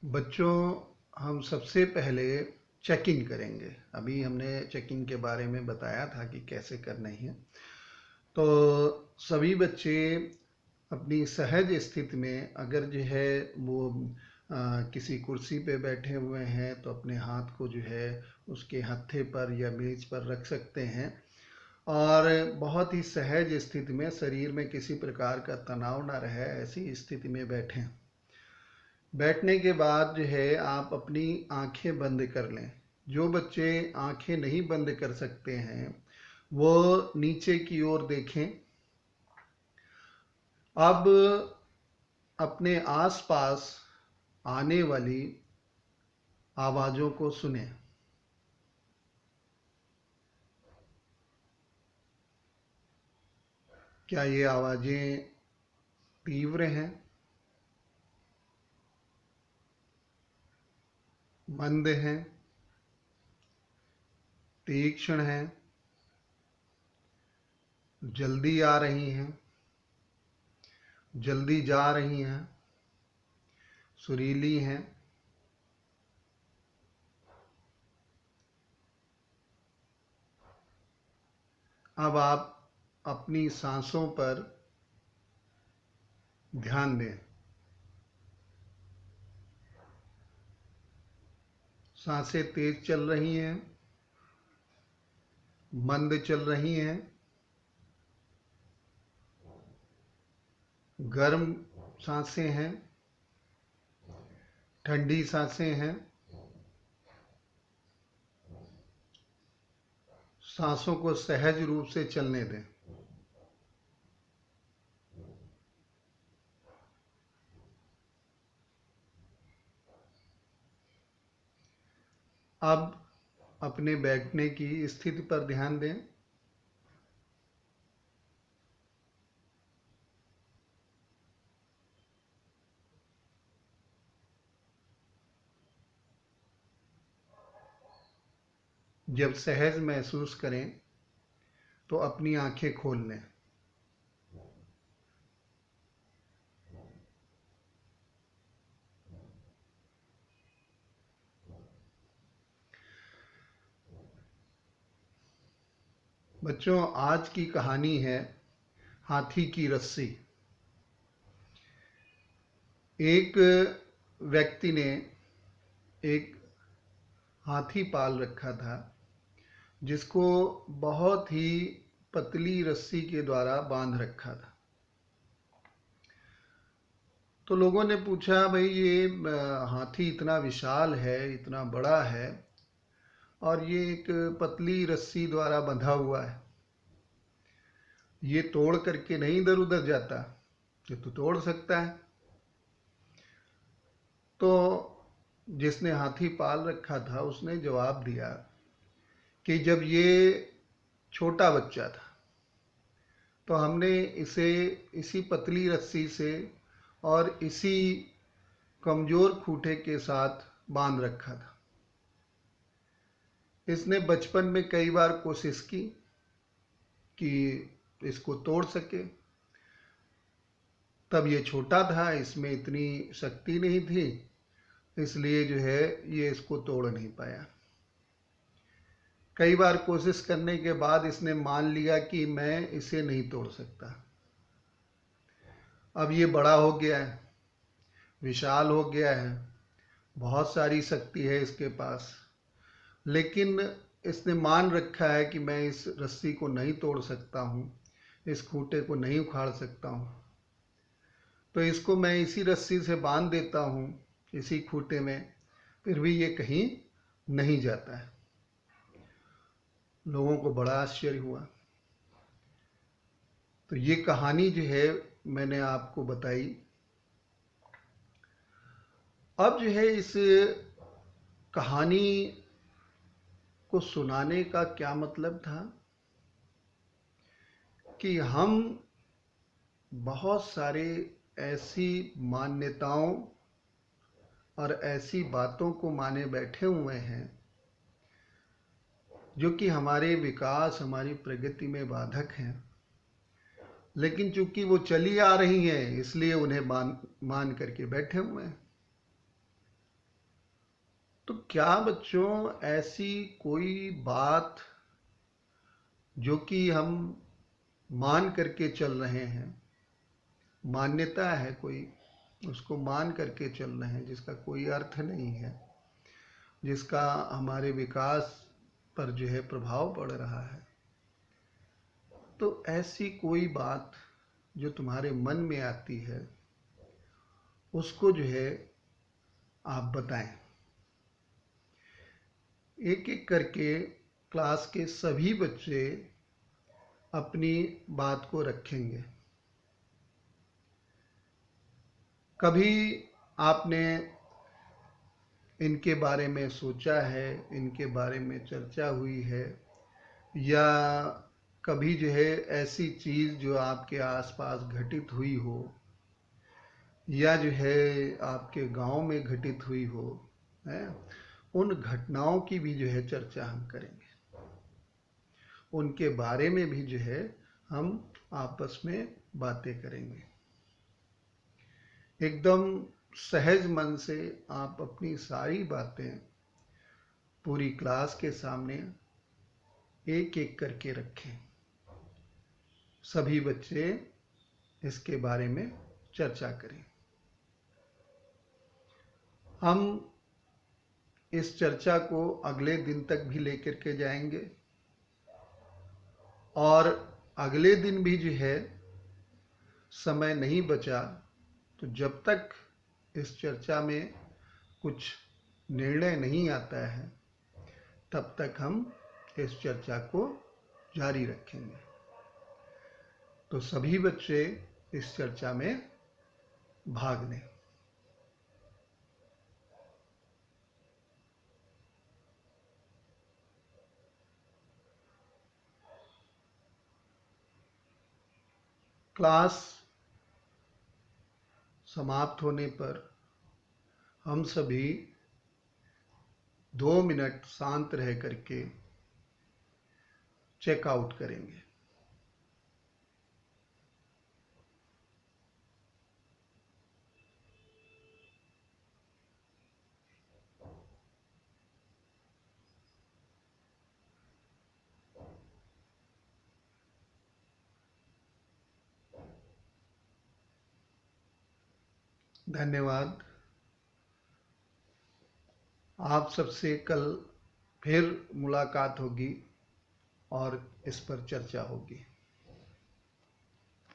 बच्चों, हम सबसे पहले चेक इन करेंगे। अभी हमने चेक इन के बारे में बताया था कि कैसे करना है। तो सभी बच्चे अपनी सहज स्थिति में अगर जो है वो किसी कुर्सी पे बैठे हुए हैं तो अपने हाथ को जो है उसके हत्थे पर या मेज पर रख सकते हैं और बहुत ही सहज स्थिति में, शरीर में किसी प्रकार का तनाव ना रहे, ऐसी स्थिति में बैठें। बैठने के बाद जो है आप अपनी आंखें बंद कर लें। जो बच्चे आंखें नहीं बंद कर सकते हैं वो नीचे की ओर देखें। अब अपने आसपास आने वाली आवाज़ों को सुने। क्या ये आवाज़ें तीव्र हैं, मंद हैं, तीक्ष्ण हैं, जल्दी आ रही हैं, जल्दी जा रही हैं, सुरीली हैं? अब आप अपनी सांसों पर ध्यान दें। सांसें तेज चल रही हैं, मंद चल रही हैं, गर्म सांसें हैं, ठंडी सांसें हैं। सांसों को सहज रूप से चलने दें। अब अपने बैठने की स्थिति पर ध्यान दें। जब सहज महसूस करें तो अपनी आंखें खोल लें। बच्चों, आज की कहानी है हाथी की रस्सी। एक व्यक्ति ने एक हाथी पाल रखा था जिसको बहुत ही पतली रस्सी के द्वारा बांध रखा था। तो लोगों ने पूछा, भाई ये हाथी इतना विशाल है, इतना बड़ा है और ये एक पतली रस्सी द्वारा बंधा हुआ है, ये तोड़ करके नहीं इधर उधर जाता? ये तो तोड़ सकता है। तो जिसने हाथी पाल रखा था उसने जवाब दिया कि जब ये छोटा बच्चा था तो हमने इसे इसी पतली रस्सी से और इसी कमजोर खूंटे के साथ बांध रखा था। इसने बचपन में कई बार कोशिश की कि इसको तोड़ सके। तब ये छोटा था, इसमें इतनी शक्ति नहीं थी, इसलिए जो है ये इसको तोड़ नहीं पाया। कई बार कोशिश करने के बाद इसने मान लिया कि मैं इसे नहीं तोड़ सकता। अब ये बड़ा हो गया है, विशाल हो गया है, बहुत सारी शक्ति है इसके पास, लेकिन इसने मान रखा है कि मैं इस रस्सी को नहीं तोड़ सकता हूँ, इस खूंटे को नहीं उखाड़ सकता हूँ। तो इसको मैं इसी रस्सी से बांध देता हूँ, इसी खूंटे में, फिर भी ये कहीं नहीं जाता है। लोगों को बड़ा आश्चर्य हुआ। तो ये कहानी जो है मैंने आपको बताई। अब जो है इस कहानी को सुनाने का क्या मतलब था कि हम बहुत सारे ऐसी मान्यताओं और ऐसी बातों को माने बैठे हुए हैं जो कि हमारे विकास, हमारी प्रगति में बाधक हैं, लेकिन चूंकि वो चली आ रही हैं इसलिए उन्हें मान मान करके बैठे हुए हैं। तो क्या बच्चों ऐसी कोई बात जो कि हम मान करके चल रहे हैं, मान्यता है कोई, उसको मान करके चल रहे हैं, जिसका कोई अर्थ नहीं है, जिसका हमारे विकास पर जो है प्रभाव पड़ रहा है, तो ऐसी कोई बात जो तुम्हारे मन में आती है उसको जो है आप बताएं। एक एक करके क्लास के सभी बच्चे अपनी बात को रखेंगे। कभी आपने इनके बारे में सोचा है, इनके बारे में चर्चा हुई है, या कभी जो है ऐसी चीज़ जो आपके आसपास घटित हुई हो, या जो है आपके गांव में घटित हुई हो, है, उन घटनाओं की भी जो है चर्चा हम करेंगे। उनके बारे में भी जो है हम आपस में बातें करेंगे। एकदम सहज मन से आप अपनी सारी बातें पूरी क्लास के सामने एक एक करके रखें। सभी बच्चे इसके बारे में चर्चा करें। हम इस चर्चा को अगले दिन तक भी लेकर के जाएंगे, और अगले दिन भी जो है समय नहीं बचा तो जब तक इस चर्चा में कुछ निर्णय नहीं आता है तब तक हम इस चर्चा को जारी रखेंगे। तो सभी बच्चे इस चर्चा में भाग लें। क्लास समाप्त होने पर हम सभी 2 मिनट शांत रह करके चेकआउट करेंगे। धन्यवाद। आप सबसे कल फिर मुलाकात होगी और इस पर चर्चा होगी।